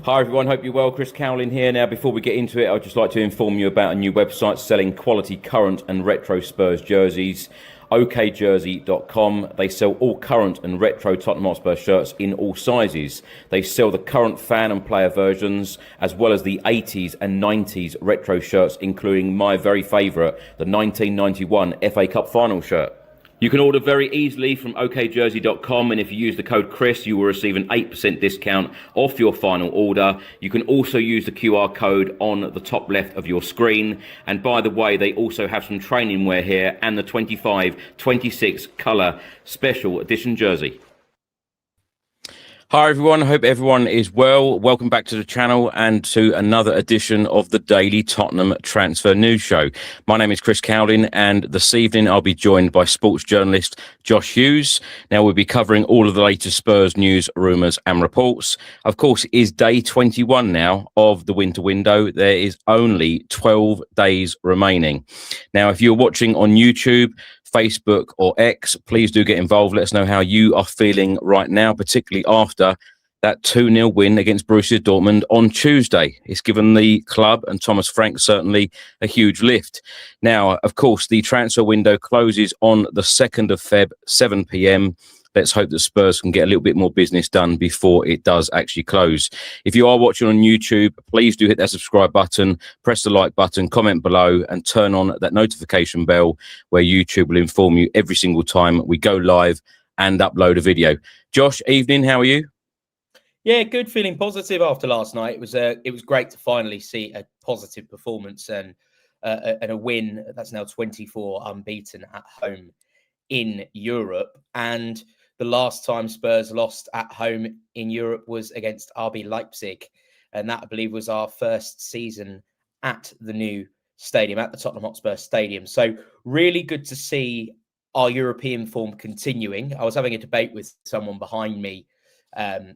Hi everyone, hope you're well. Chris Cowlin here. Now before we get into it, I'd just like to inform you about a new website selling quality current and retro Spurs jerseys, okjersey.com. They sell all current and retro Tottenham Hotspur shirts in all sizes. They sell the current fan and player versions as well as the 80s and 90s retro shirts, including my very favourite, the 1991 FA Cup final shirt. You can order very easily from okjersey.com, and if you use the code Chris, you will receive an 8% discount off your final order. You can also use the QR code on the top left of your screen. And by the way, they also have some training wear here and the 25-26 colour special edition jersey. Hi everyone, I hope everyone is well. Welcome back to the channel and to another edition of the Daily Tottenham Transfer News Show. My name is Chris Cowlin, and this evening I'll be joined by sports journalist Josh Hughes. Now we'll be covering all of the latest Spurs news, rumours and reports. Of course, it is day 21 now of the winter window. There is only 12 days remaining. Now, if you're watching on YouTube, Facebook or X, please do get involved. Let us know how you are feeling right now, particularly after that 2-0 win against Borussia Dortmund on Tuesday. It's given the club and Thomas Frank certainly a huge lift. Now, of course, the transfer window closes on the 2nd of Feb, 7 p.m. Let's hope that Spurs can get a little bit more business done before it does actually close. If you are watching on YouTube, please do hit that subscribe button, press the like button, comment below, and turn on that notification bell where YouTube will inform you every single time we go live and upload a video. Josh, evening, how are you? Yeah, good. Feeling positive after last night. It was great to finally see a positive performance and a win that's now 24 unbeaten at home in Europe. And the last time Spurs lost at home in Europe was against RB Leipzig. And that, I believe, was our first season at the new stadium, at the Tottenham Hotspur Stadium. So really good to see our European form continuing. I was having a debate with someone behind me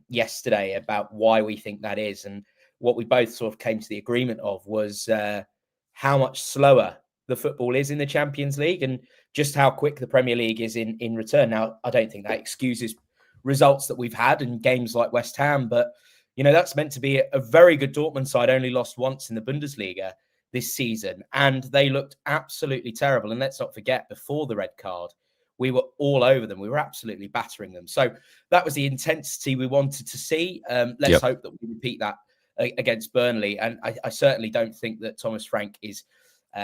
yesterday about why we think that is. And what we both sort of came to the agreement of was how much slower the football is in the Champions League and just how quick the Premier League is in return. Now, I don't think that excuses results that we've had in games like West Ham, but, you know, that's meant to be a very good Dortmund side, only lost once in the Bundesliga this season, and they looked absolutely terrible. And let's not forget, before the red card, we were all over them. We were absolutely battering them. So that was the intensity we wanted to see. Let's hope that we repeat that against Burnley. And I certainly don't think that Thomas Frank is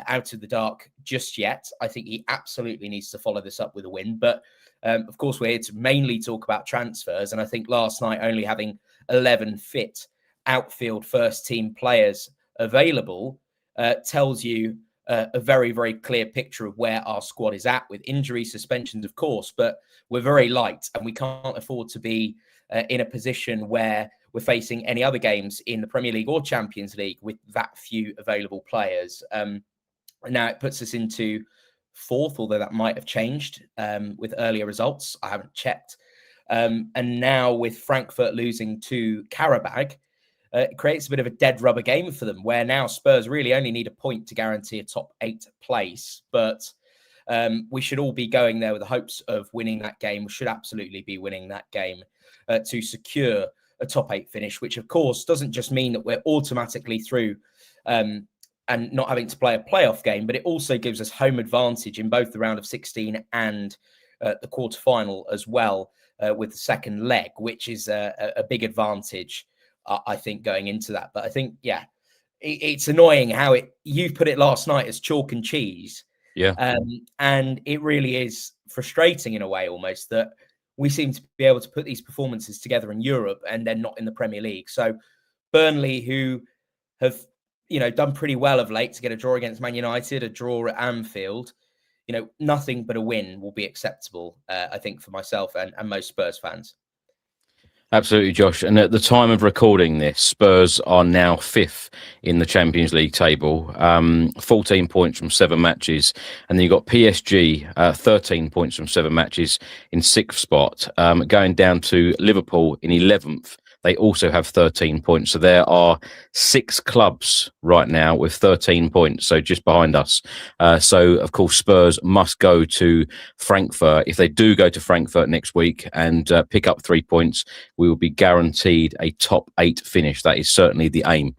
out of the dark just yet. I think he absolutely needs to follow this up with a win. But of course, we're here to mainly talk about transfers. And I think last night, only having 11 fit outfield first team players available tells you a very, very clear picture of where our squad is at, with injury, suspensions, of course. But we're very light and we can't afford to be in a position where we're facing any other games in the Premier League or Champions League with that few available players. Now it puts us into fourth, although that might have changed with earlier results. I haven't checked. And now with Frankfurt losing to Karabag, it creates a bit of a dead rubber game for them, where now Spurs really only need a point to guarantee a top 8 place. But we should all be going there with the hopes of winning that game. We should absolutely be winning that game to secure a top 8 finish, which of course doesn't just mean that we're automatically through and not having to play a playoff game, but it also gives us home advantage in both the round of 16 and the quarterfinal as well, with the second leg, which is a big advantage, I think, going into that. But I think, yeah, it's annoying how you put it last night as chalk and cheese. Yeah. And it really is frustrating in a way almost that we seem to be able to put these performances together in Europe and then not in the Premier League. So Burnley, who have, done pretty well of late to get a draw against Man United, a draw at Anfield, nothing but a win will be acceptable, I think, for myself and most Spurs fans. Absolutely, Josh. And at the time of recording this, Spurs are now 5th in the Champions League table, 14 points from 7 matches. And then you've got PSG, 13 points from 7 matches in 6th spot, going down to Liverpool in 11th, They also have 13 points. So there are 6 clubs right now with 13 points, so just behind us. So, of course, Spurs must go to Frankfurt. If they do go to Frankfurt next week and pick up 3 points, we will be guaranteed a top 8 finish. That is certainly the aim.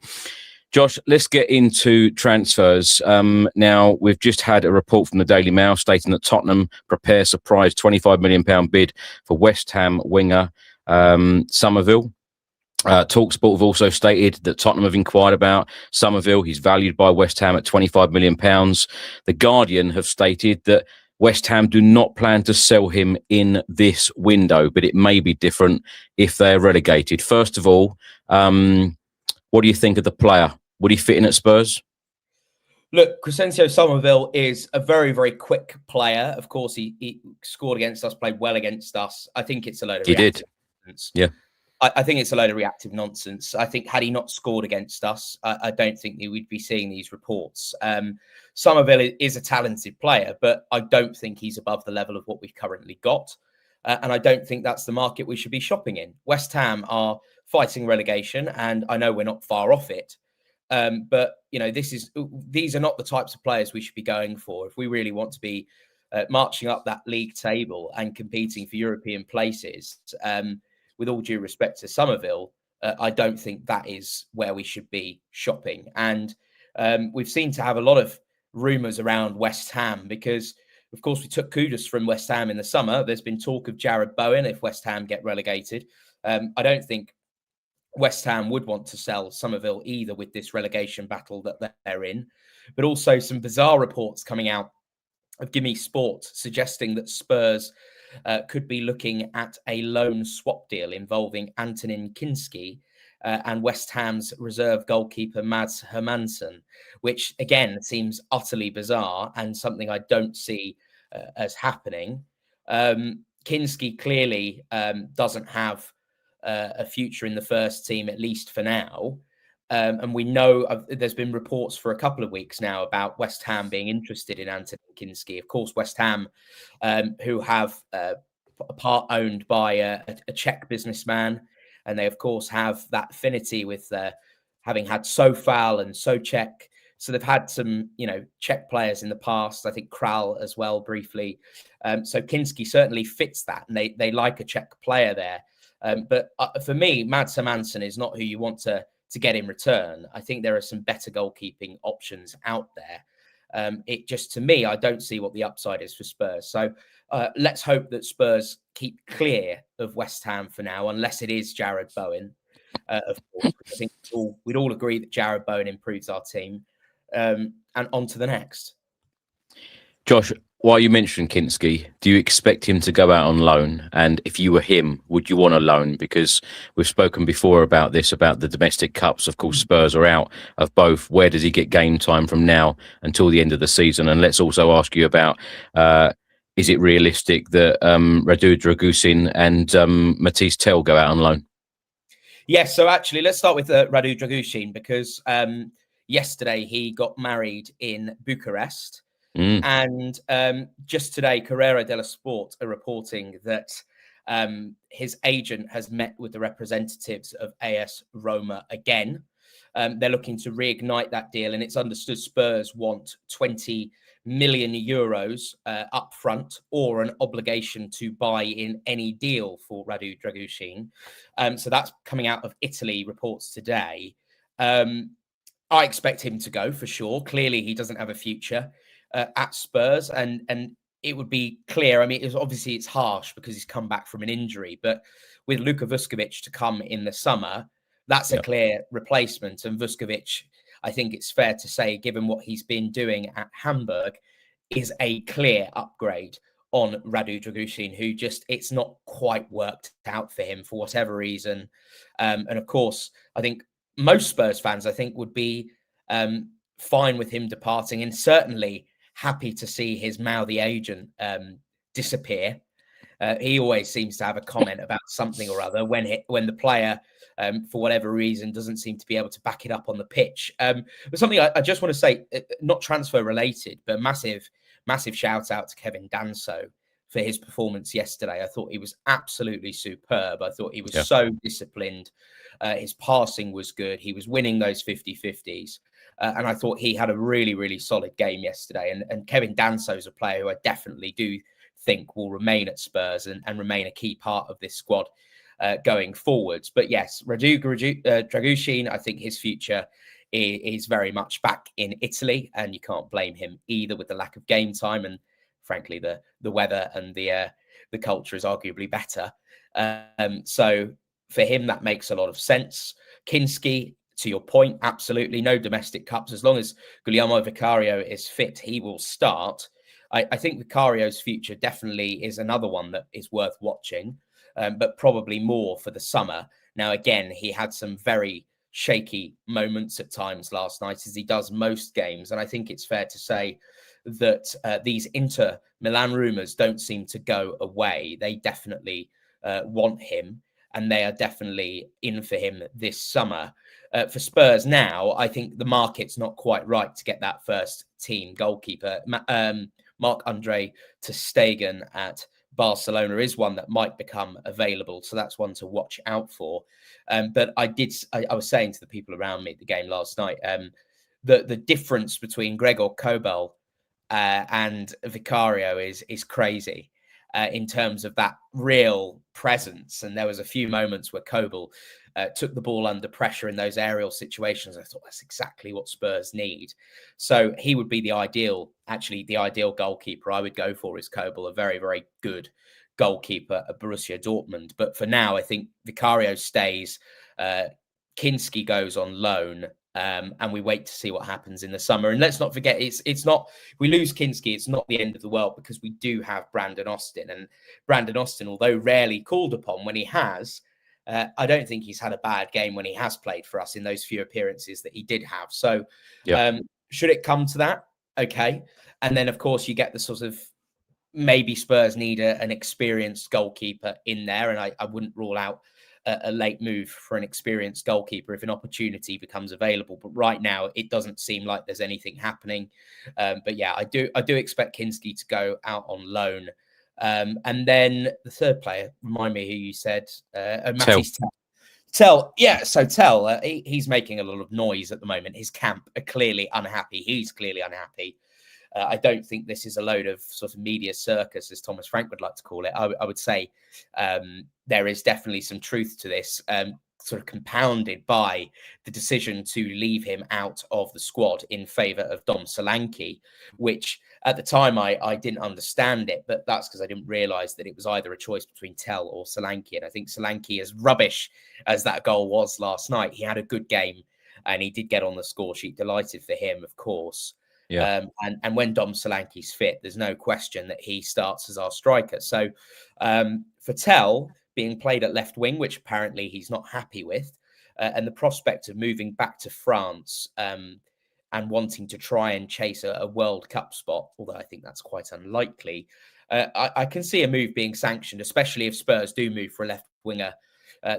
Josh, let's get into transfers. Now, we've just had a report from the Daily Mail stating that Tottenham prepare surprise £25 million bid for West Ham winger Somerville. TalkSport have also stated that Tottenham have inquired about Somerville. He's valued by West Ham at £25 million. The Guardian have stated that West Ham do not plan to sell him in this window, but it may be different if they're relegated. First of all, what do you think of the player? Would he fit in at Spurs? Look, Crescencio Somerville is a very, very quick player. Of course, he scored against us, played well against us. I think it's a load of reactive nonsense. Yeah. I think it's a load of reactive nonsense. I think had he not scored against us, I don't think that we'd be seeing these reports. Somerville is a talented player, but I don't think he's above the level of what we've currently got. And I don't think that's the market we should be shopping in. West Ham are fighting relegation, and I know we're not far off it. But, you know, these are not the types of players we should be going for. If we really want to be marching up that league table and competing for European places, with all due respect to Somerville, I don't think that is where we should be shopping. And we've seen to have a lot of rumours around West Ham because, of course, we took Kudus from West Ham in the summer. There's been talk of Jared Bowen if West Ham get relegated. I don't think West Ham would want to sell Somerville either with this relegation battle that they're in, but also some bizarre reports coming out of Gimme Sport suggesting that Spurs could be looking at a loan swap deal involving Antonin Kinsky and West Ham's reserve goalkeeper Mads Hermansen, which again seems utterly bizarre and something I don't see as happening. Kinsky clearly doesn't have a future in the first team, at least for now. And we know there's been reports for a couple of weeks now about West Ham being interested in Antonin Kinsky. Of course, West Ham, who have a part owned by a Czech businessman, and they, of course, have that affinity with having had Sofal and Souček. So they've had some, Czech players in the past. I think Kral as well, briefly. So Kinsky certainly fits that, and they like a Czech player there. But for me, Mads Hermansen is not who you want to get in return. I think there are some better goalkeeping options out there. It just, to me, I don't see what the upside is for Spurs. So let's hope that Spurs keep clear of West Ham for now, unless it is Jared Bowen. Of course, I think we'd all agree that Jared Bowen improves our team. And on to the next. Josh, while you mentioned Kinsky, do you expect him to go out on loan? And if you were him, would you want a loan? Because we've spoken before about this, about the domestic cups. Of course, Spurs are out of both. Where does he get game time from now until the end of the season? And let's also ask you about, is it realistic that Dragucin and Mathis Tel go out on loan? Yes, so actually, let's start with Dragucin because yesterday he got married in Bucharest. And just today, Corriere dello Sport are reporting that his agent has met with the representatives of AS Roma again. They're looking to reignite that deal, and it's understood Spurs want 20 million euros up front or an obligation to buy in any deal for Radu Dragucin. So that's coming out of Italy, reports today. I expect him to go for sure. Clearly, he doesn't have a future at Spurs, and it would be clear. I mean, it's harsh because he's come back from an injury, but with Luka Vuskovic to come in the summer, that's a clear replacement. And Vuskovic, I think it's fair to say, given what he's been doing at Hamburg, is a clear upgrade on Radu Dragucin, who it's not quite worked out for him for whatever reason. And of course, I think most Spurs fans, would be fine with him departing, and certainly happy to see his mouthy agent disappear. He always seems to have a comment about something or other when the player, for whatever reason, doesn't seem to be able to back it up on the pitch. But something I just want to say, not transfer related, but massive shout out to Kevin Danso for his performance yesterday. I thought he was absolutely superb. I thought he was so disciplined. His passing was good. He was winning those 50-50s. And I thought he had a really, really solid game yesterday. And Kevin Danso is a player who I definitely do think will remain at Spurs and remain a key part of this squad going forwards. But yes, Dragucin, I think his future is very much back in Italy, and you can't blame him either with the lack of game time. And frankly, the weather and the culture is arguably better. So for him, that makes a lot of sense. Kinsky, to your point, absolutely no domestic cups. As long as Guillermo Vicario is fit, he will start. I think Vicario's future definitely is another one that is worth watching, but probably more for the summer. Now, again, he had some very shaky moments at times last night, as he does most games. And I think it's fair to say that these Inter Milan rumours don't seem to go away. They definitely want him, and they are definitely in for him this summer. For Spurs now, I think the market's not quite right to get that first team goalkeeper. Marc-Andre ter Stegen at Barcelona is one that might become available, so that's one to watch out for. But I was saying to the people around me at the game last night, the difference between Gregor Kobel and Vicario is crazy in terms of that real presence. And there was a few moments where Kobel took the ball under pressure in those aerial situations. I thought that's exactly what Spurs need. So he would be the ideal goalkeeper I would go for is Kobel, a very, very good goalkeeper at Borussia Dortmund. But for now, I think Vicario stays, Kinsky goes on loan, and we wait to see what happens in the summer. And let's not forget, it's not, we lose Kinsky, it's not the end of the world, because we do have Brandon Austin. And Brandon Austin, although rarely called upon, when he has, I don't think he's had a bad game when he has played for us in those few appearances that he did have. So should it come to that? Okay. And then, of course, you get the sort of, maybe Spurs need an experienced goalkeeper in there. And I wouldn't rule out a late move for an experienced goalkeeper if an opportunity becomes available. But right now, it doesn't seem like there's anything happening. But yeah, I do expect Kinsky to go out on loan. And then the third player, remind me who you said, Mathis Tel. Yeah, so Tel, he's making a lot of noise at the moment. His camp are clearly unhappy. He's clearly unhappy. I don't think this is a load of sort of media circus, as Thomas Frank would like to call it. I would say there is definitely some truth to this, sort of compounded by the decision to leave him out of the squad in favour of Dom Solanke, which at the time I didn't understand it, but that's because I didn't realise that it was either a choice between Tel or Solanke. And I think Solanke, as rubbish as that goal was last night, he had a good game and he did get on the score sheet. Delighted for him, of course. Yeah. And when Dom Solanke's fit, there's no question that he starts as our striker. So for Tel being played at left wing, which apparently he's not happy with, and the prospect of moving back to France and wanting to try and chase a World Cup spot, although I think that's quite unlikely, I can see a move being sanctioned, especially if Spurs do move for a left winger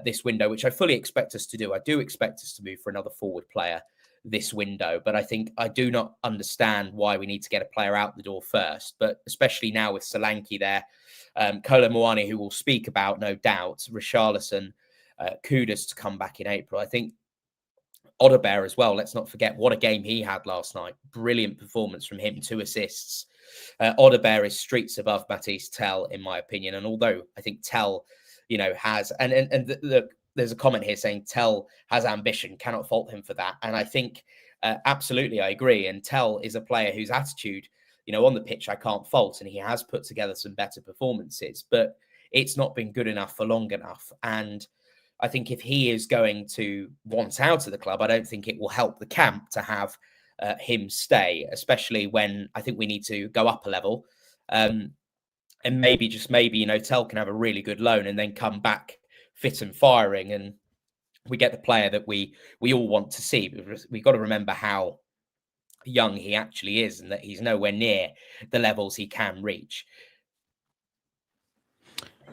this window, which I fully expect us to do. I do expect us to move for another forward player this window, but I think I do not understand why we need to get a player out the door first, but especially now with Solanke there, Kolo Muani, who we'll speak about, no doubt, Richarlison, Kudus to come back in April. I think Odebear as well, let's not forget what a game he had last night. Brilliant performance from him, 2 assists. Odebear is streets above Mathis Tel, in my opinion, and although I think Tel, has, and look, there's a comment here saying Tel has ambition, cannot fault him for that. And I think absolutely, I agree. And Tel is a player whose attitude, on the pitch, I can't fault. And he has put together some better performances, but it's not been good enough for long enough. And I think if he is going to want out of the club, I don't think it will help the camp to have him stay, especially when I think we need to go up a level. And maybe, Tel can have a really good loan and then come back fit and firing, and we get the player that we all want to see. We've got to remember how young he actually is and that he's nowhere near the levels he can reach.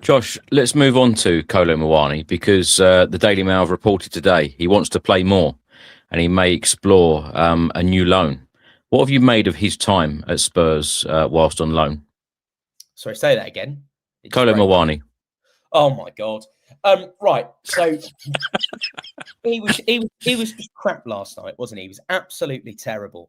Josh, let's move on to Kolo Muani, because the Daily Mail have reported today he wants to play more and he may explore a new loan. What have you made of his time at Spurs whilst on loan? Sorry, say that again. Kolo Muani. Oh my God. Right. So he was just crap last night, wasn't he? He was absolutely terrible.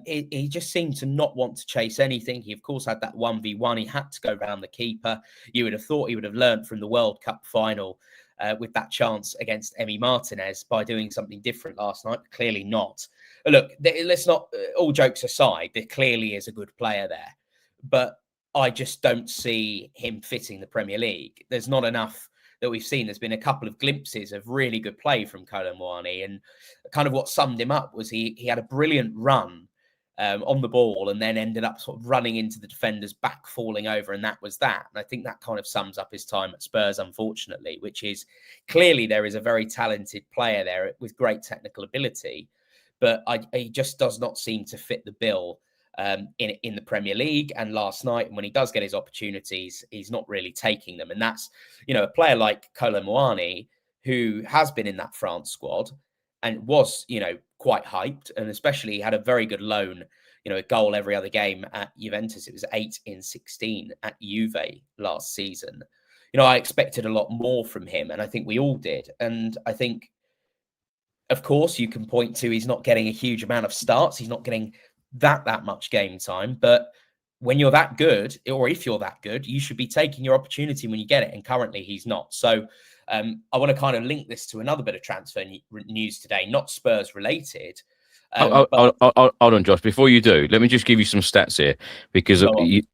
He just seemed to not want to chase anything. He, of course, had that 1v1. He had to go round the keeper. You would have thought he would have learned from the World Cup final with that chance against Emi Martinez by doing something different last night. Clearly not. Look, let's not, all jokes aside, there clearly is a good player there. But I just don't see him fitting the Premier League. There's not enough that we've seen. There's been a couple of glimpses of really good play from Kolo Muani, and kind of what summed him up was he had a brilliant run on the ball and then ended up sort of running into the defender's back, falling over, and that was that. And I think that kind of sums up his time at Spurs, unfortunately, which is clearly there is a very talented player there with great technical ability, but he just does not seem to fit the bill in the Premier League. And last night, when he does get his opportunities, he's not really taking them. And that's, a player like Kolo Muani, who has been in that France squad and was, quite hyped, and especially had a very good loan, a goal every other game at Juventus. It was 8 in 16 at Juve last season. I expected a lot more from him, and I think we all did. And I think, of course, you can point to he's not getting a huge amount of starts. He's not getting that much game time. But when you're that good, or if you're that good, you should be taking your opportunity when you get it. And currently he's not. So I want to kind of link this to another bit of transfer news today, not Spurs related. Hold on, Josh. Before you do, let me just give you some stats here, because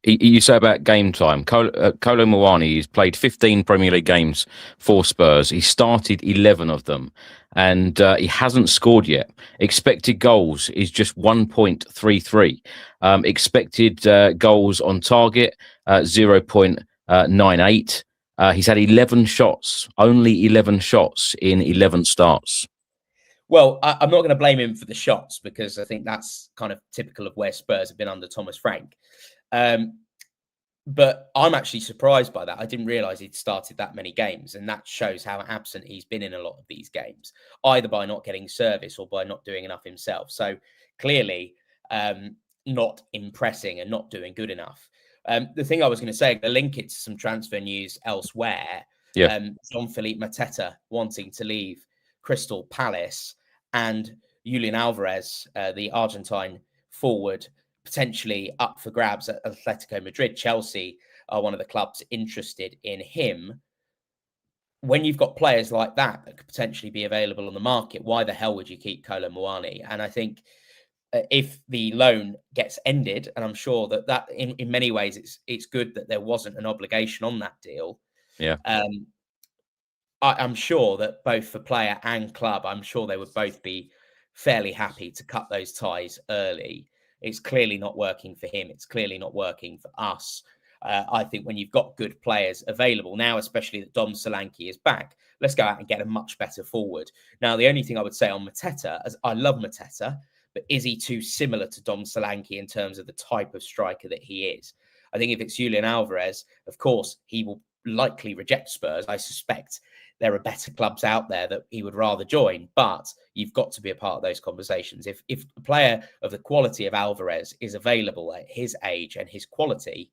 you say about game time. Kolo Muani has played 15 Premier League games for Spurs. He started 11 of them, and he hasn't scored yet. Expected goals is just 1.33. Expected goals on target, 0.98. He's had 11 shots, only 11 shots in 11 starts. Well, I'm not going to blame him for the shots, because I think that's kind of typical of where Spurs have been under Thomas Frank. But I'm actually surprised by that. I didn't realise he'd started that many games, and that shows how absent he's been in a lot of these games, either by not getting service or by not doing enough himself. So clearly not impressing and not doing good enough. The thing I was going to say, to link it to some transfer news elsewhere, Jean-Philippe Mateta wanting to leave Crystal Palace, and Julian Alvarez, the Argentine forward, potentially up for grabs at Atletico Madrid. Chelsea are one of the clubs interested in him. When you've got players like that could potentially be available on the market, why the hell would you keep Kolo Muani? And I think if the loan gets ended, and I'm sure that in many ways it's good that there wasn't an obligation on that deal. Yeah. I'm sure that both for player and club, I'm sure they would both be fairly happy to cut those ties early. It's clearly not working for him. It's clearly not working for us. I think when you've got good players available now, especially that Dom Solanke is back, let's go out and get a much better forward. Now, the only thing I would say on Mateta, as I love Mateta, but is he too similar to Dom Solanke in terms of the type of striker that he is? I think if it's Julian Alvarez, of course, he will likely reject Spurs. I suspect there are better clubs out there that he would rather join, but you've got to be a part of those conversations. If a player of the quality of Alvarez is available at his age and his quality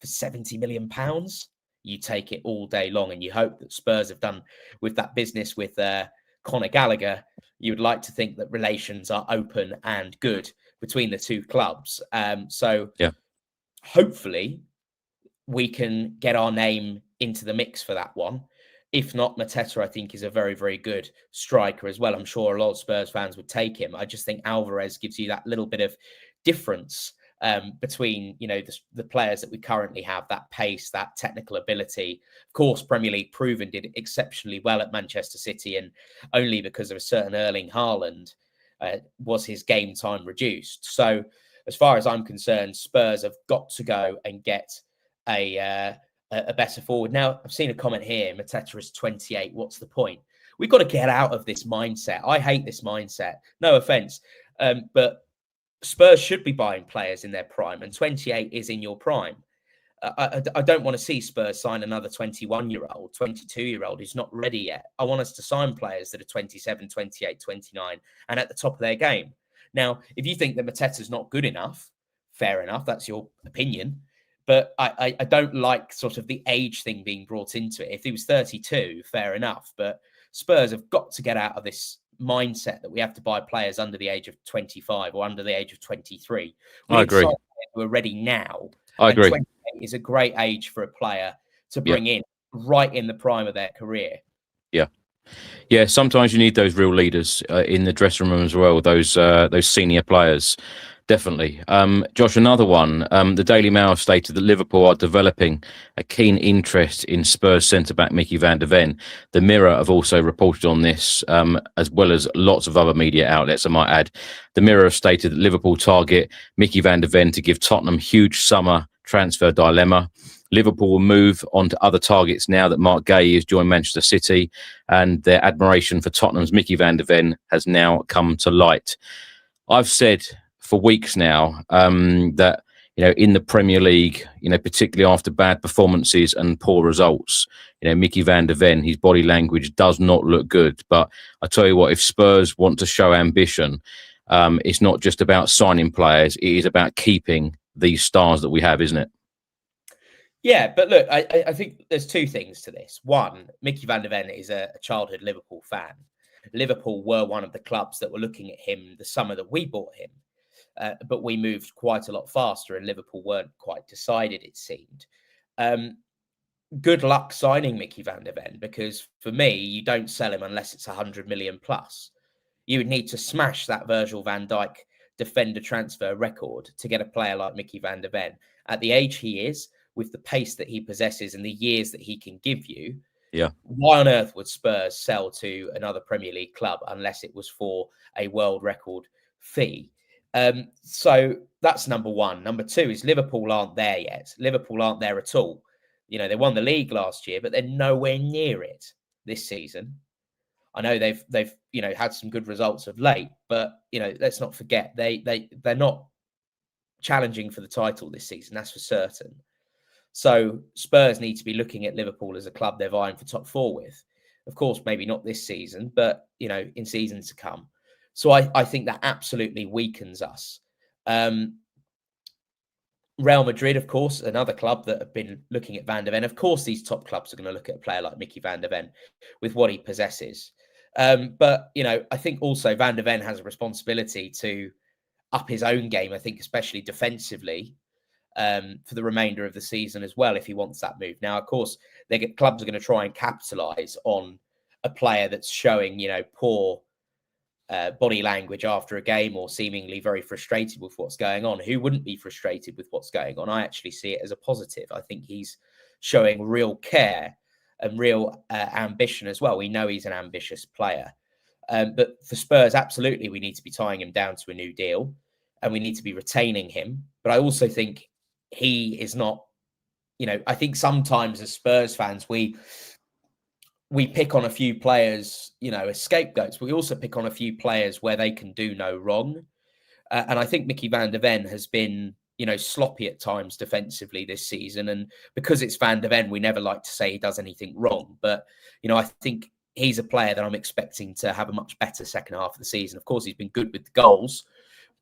for £70 million, you take it all day long, and you hope that Spurs have done with that business with Conor Gallagher. You would like to think that relations are open and good between the two clubs. Hopefully we can get our name into the mix for that one. If not, Mateta, I think, is a very, very good striker as well. I'm sure a lot of Spurs fans would take him. I just think Alvarez gives you that little bit of difference between, the players that we currently have, that pace, that technical ability. Of course, Premier League proven did exceptionally well at Manchester City, and only because of a certain Erling Haaland was his game time reduced. So as far as I'm concerned, Spurs have got to go and get a better forward. Now, I've seen a comment here, Mateta is 28. What's the point? We've got to get out of this mindset. I hate this mindset. No offense. But Spurs should be buying players in their prime, and 28 is in your prime. I don't want to see Spurs sign another 21-year-old, 22-year-old who's not ready yet. I want us to sign players that are 27, 28, 29, and at the top of their game. Now, if you think that Mateta's not good enough, fair enough. That's your opinion. But I don't like sort of the age thing being brought into it. If he was 32, fair enough. But Spurs have got to get out of this mindset that we have to buy players under the age of 25 or under the age of 23. We I need to sign agree. players who are ready now. I And agree. 28 is a great age for a player to Yeah. bring in right in the prime of their career. Yeah. Yeah, sometimes you need those real leaders in the dressing room as well. Those senior players, definitely. Josh, another one. The Daily Mail stated that Liverpool are developing a keen interest in Spurs centre back Mickey van der Ven. The Mirror have also reported on this, as well as lots of other media outlets, I might add. The Mirror have stated that Liverpool target Mickey van der Ven to give Tottenham huge summer transfer dilemma. Liverpool will move on to other targets now that Mark Gay has joined Manchester City, and their admiration for Tottenham's Mickey van der Ven has now come to light. I've said for weeks now that, in the Premier League, particularly after bad performances and poor results, Mickey van der Ven, his body language does not look good. But I tell you what, if Spurs want to show ambition, it's not just about signing players, it is about keeping these stars that we have, isn't it? Yeah, but look, I think there's two things to this. One, Mickey van der Ven is a childhood Liverpool fan. Liverpool were one of the clubs that were looking at him the summer that we bought him. But we moved quite a lot faster and Liverpool weren't quite decided, it seemed. Good luck signing Mickey van der Ven, because for me, you don't sell him unless it's 100 million plus. You would need to smash that Virgil van Dijk defender transfer record to get a player like Mickey van der Ven. At the age he is, with the pace that he possesses and the years that he can give you, why on earth would Spurs sell to another Premier League club unless it was for a world record fee? So that's number one. Number two is Liverpool aren't there yet. Liverpool aren't there at all. They won the league last year, but they're nowhere near it this season. I know they've had some good results of late, but let's not forget they're not challenging for the title this season. That's for certain. So Spurs need to be looking at Liverpool as a club they're vying for top four with. Of course, maybe not this season, but in seasons to come. So I think that absolutely weakens us. Real Madrid, of course, another club that have been looking at Van der Ven. Of course, these top clubs are going to look at a player like Mickey van der Ven with what he possesses. But I think also Van der Ven has a responsibility to up his own game. I think especially defensively. For the remainder of the season as well, if he wants that move. Now, of course, clubs are going to try and capitalise on a player that's showing, poor body language after a game or seemingly very frustrated with what's going on. Who wouldn't be frustrated with what's going on? I actually see it as a positive. I think he's showing real care and real ambition as well. We know he's an ambitious player. But for Spurs, absolutely, we need to be tying him down to a new deal and we need to be retaining him. But I also think he is not, I think sometimes as Spurs fans, we pick on a few players, as scapegoats. We also pick on a few players where they can do no wrong. And I think Mickey van der Ven has been, sloppy at times defensively this season. And because it's Van der Ven, we never like to say he does anything wrong. But, I think he's a player that I'm expecting to have a much better second half of the season. Of course, he's been good with the goals.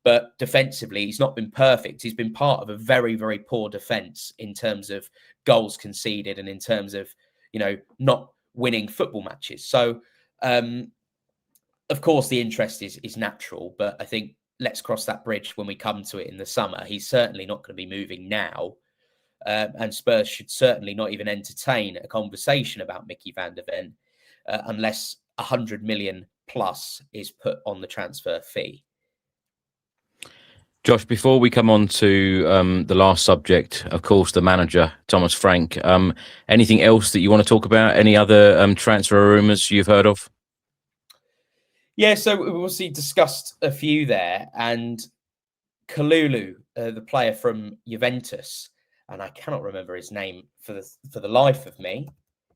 But defensively, he's not been perfect. He's been part of a very, very poor defence in terms of goals conceded and in terms of, not winning football matches. So, of course, the interest is natural. But I think let's cross that bridge when we come to it in the summer. He's certainly not going to be moving now. And Spurs should certainly not even entertain a conversation about Mickey van der Ven unless 100 million plus is put on the transfer fee. Josh, before we come on to the last subject, of course, the manager, Thomas Frank, anything else that you want to talk about? Any other transfer rumours you've heard of? Yeah, so we obviously discussed a few there. And Kalulu, the player from Juventus, and I cannot remember his name for the life of me.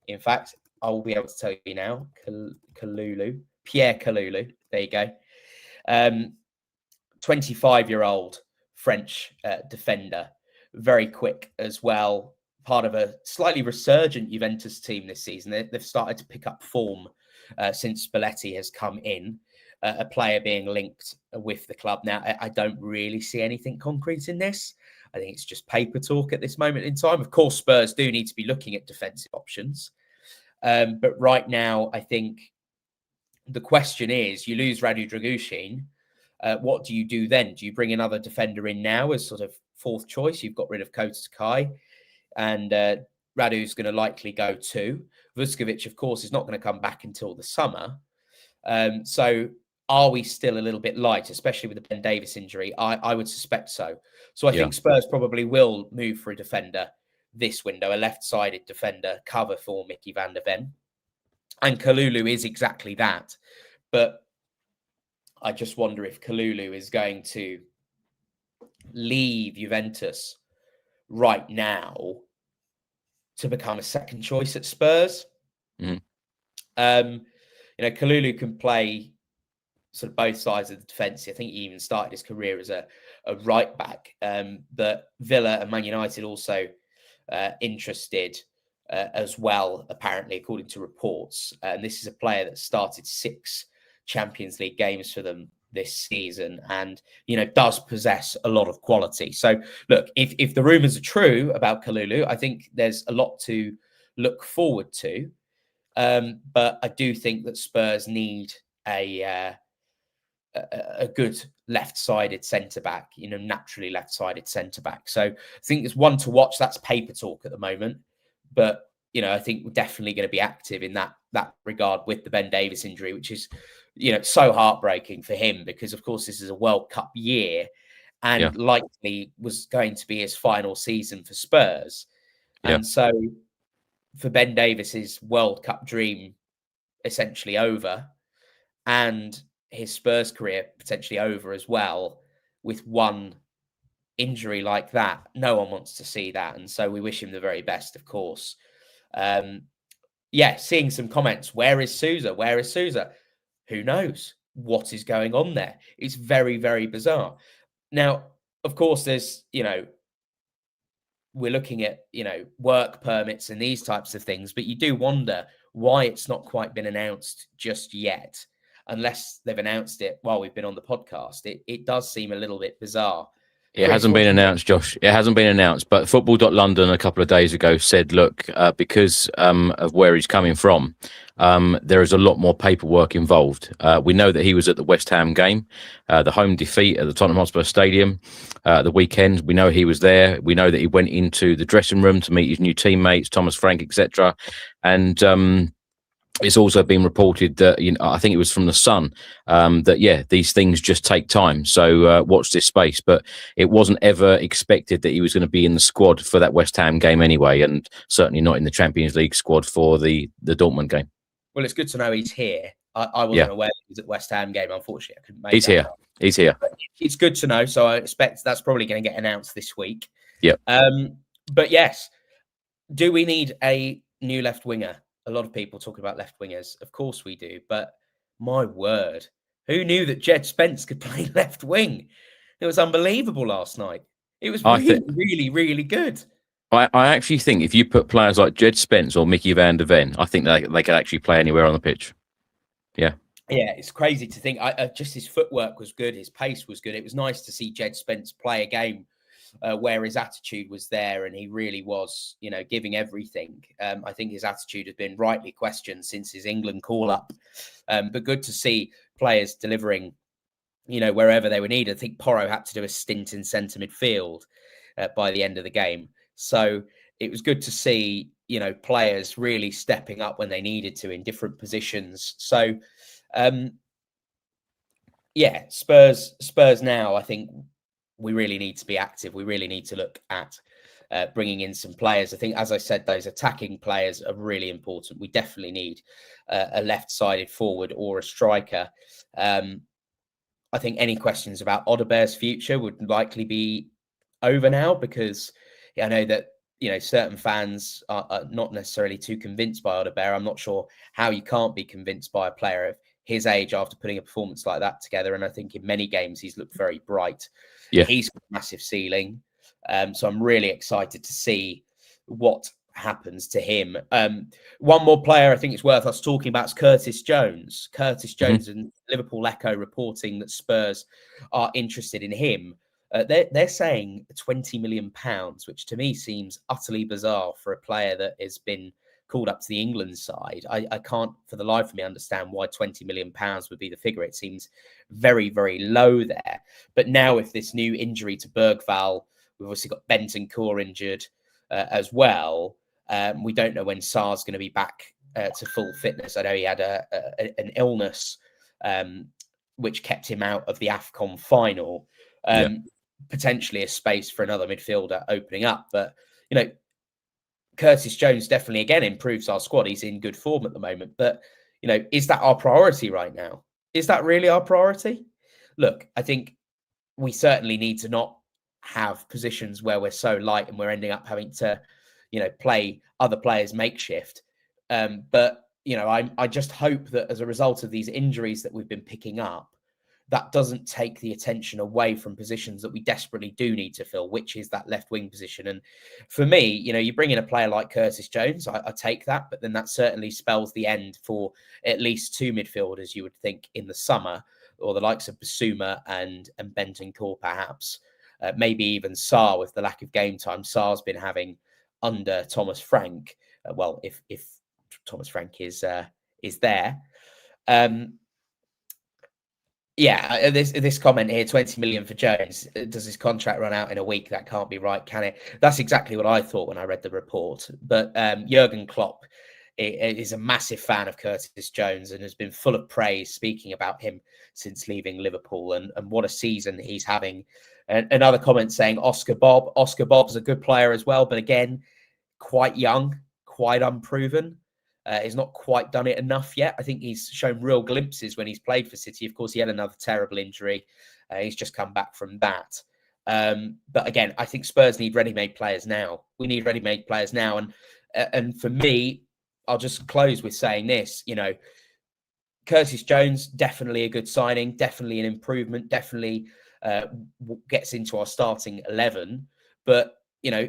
In fact, I will be able to tell you now. Kalulu, Pierre Kalulu. There you go. 25-year-old French defender, very quick as well. Part of a slightly resurgent Juventus team this season. They've started to pick up form since Spalletti has come in. A player being linked with the club. Now, I don't really see anything concrete in this. I think it's just paper talk at this moment in time. Of course, Spurs do need to be looking at defensive options. But right now, I think the question is, you lose Radu Dragucin. What do you do then? Do you bring another defender in now as sort of fourth choice? You've got rid of Kota Kai, and Radu's going to likely go too. Vuskovic, of course, is not going to come back until the summer. So are we still a little bit light, especially with the Ben Davies injury? I would suspect so. So I think Spurs probably will move for a defender this window, a left-sided defender, cover for Mickey van der Ven. And Kalulu is exactly that. But I just wonder if Kalulu is going to leave Juventus right now to become a second choice at Spurs. Mm. Kalulu can play sort of both sides of the defence. I think he even started his career as a right back. But Villa and Man United also interested as well, apparently, according to reports. And this is a player that started 6 Champions League games for them this season and, does possess a lot of quality. So, look, if the rumours are true about Kalulu, I think there's a lot to look forward to. But I do think that Spurs need a good left-sided centre-back, naturally left-sided centre-back. So I think it's one to watch. That's paper talk at the moment. But, I think we're definitely going to be active in that regard with the Ben Davies injury, which is, so heartbreaking for him because, of course, this is a World Cup year and likely was going to be his final season for Spurs. And so for Ben Davies's World Cup dream essentially over and his Spurs career potentially over as well with one injury like that, no one wants to see that. And so we wish him the very best, of course. Seeing some comments. Where is Sousa? Where is Sousa? Who knows what is going on there? It's very, very bizarre. Now, of course, there's, we're looking at, work permits and these types of things, but you do wonder why it's not quite been announced just yet, unless they've announced it while we've been on the podcast. It does seem a little bit bizarre. It hasn't been announced, Josh. It hasn't been announced. But Football.London a couple of days ago said, look, because of where he's coming from, there is a lot more paperwork involved. We know that he was at the West Ham game, the home defeat at the Tottenham Hotspur Stadium, the weekend. We know he was there. We know that he went into the dressing room to meet his new teammates, Thomas Frank, etc. And it's also been reported that, I think it was from The Sun, that, these things just take time. So watch this space. But it wasn't ever expected that he was going to be in the squad for that West Ham game anyway, and certainly not in the Champions League squad for the Dortmund game. Well, it's good to know he's here. I wasn't aware he was at the West Ham game, unfortunately. I couldn't make He's here. He's here. But it's good to know. So I expect that's probably going to get announced this week. Yeah. But yes, do we need a new left winger? A lot of people talk about left wingers. Of course we do. But my word, who knew that Jed Spence could play left wing? It was unbelievable last night. It was really, really good. I actually think if you put players like Jed Spence or Mickey van der Ven, I think they could actually play anywhere on the pitch. Yeah. Yeah, it's crazy to think. Just his footwork was good. His pace was good. It was nice to see Jed Spence play a game where his attitude was there and he really was, giving everything. I think his attitude has been rightly questioned since his England call-up. But good to see players delivering, wherever they were needed. I think Porro had to do a stint in centre midfield by the end of the game. So it was good to see, players really stepping up when they needed to in different positions. So, Spurs now, I think we really need to be active. We really need to look at bringing in some players. I think, as I said, those attacking players are really important. We definitely need a left-sided forward or a striker. I think any questions about Odebear's future would likely be over now because I know that, certain fans are not necessarily too convinced by Odebear. I'm not sure how you can't be convinced by a player of his age after putting a performance like that together. And I think in many games, he's looked very bright. Yeah. He's got a massive ceiling. So I'm really excited to see what happens to him. One more player I think it's worth us talking about is Curtis Jones. Curtis Jones and Liverpool Echo reporting that Spurs are interested in him. They're saying £20 million, which to me seems utterly bizarre for a player that has been called up to the England side. I can't for the life of me understand why £20 million would be the figure. It seems very, very low there. But now with this new injury to Bergvall, we've obviously got Bentancur injured as well. We don't know when Sarr's going to be back to full fitness. I know he had an illness which kept him out of the AFCON final. Potentially a space for another midfielder opening up. But, you know, Curtis Jones definitely, again, improves our squad. He's in good form at the moment. But, you know, is that our priority right now? Is that really our priority? Look, I think we certainly need to not have positions where we're so light and we're ending up having to, you know, play other players makeshift. But, you know, I just hope that as a result of these injuries that we've been picking up, that doesn't take the attention away from positions that we desperately do need to fill, which is that left wing position. And for me, you know, you bring in a player like Curtis Jones, I take that, but then that certainly spells the end for at least two midfielders, you would think, in the summer, or the likes of Basuma and Bentancur, perhaps. Maybe even Sarr with the lack of game time Sarr's been having under Thomas Frank. Well, if Thomas Frank is there. Yeah, this comment here, 20 million for Jones. Does his contract run out in a week? That can't be right, can it? That's exactly what I thought when I read the report. But Jurgen Klopp is a massive fan of Curtis Jones and has been full of praise speaking about him since leaving Liverpool and what a season he's having. And another comment saying Oscar Bob. Oscar Bob's a good player as well, but again, quite young, quite unproven. He's not quite done it enough yet. I think he's shown real glimpses when he's played for City. Of course, he had another terrible injury. He's just come back from that. But again, I think Spurs need ready-made players now. We need ready-made players now. And for me, I'll just close with saying this, you know, Curtis Jones, definitely a good signing, definitely an improvement, definitely gets into our starting 11. But, you know,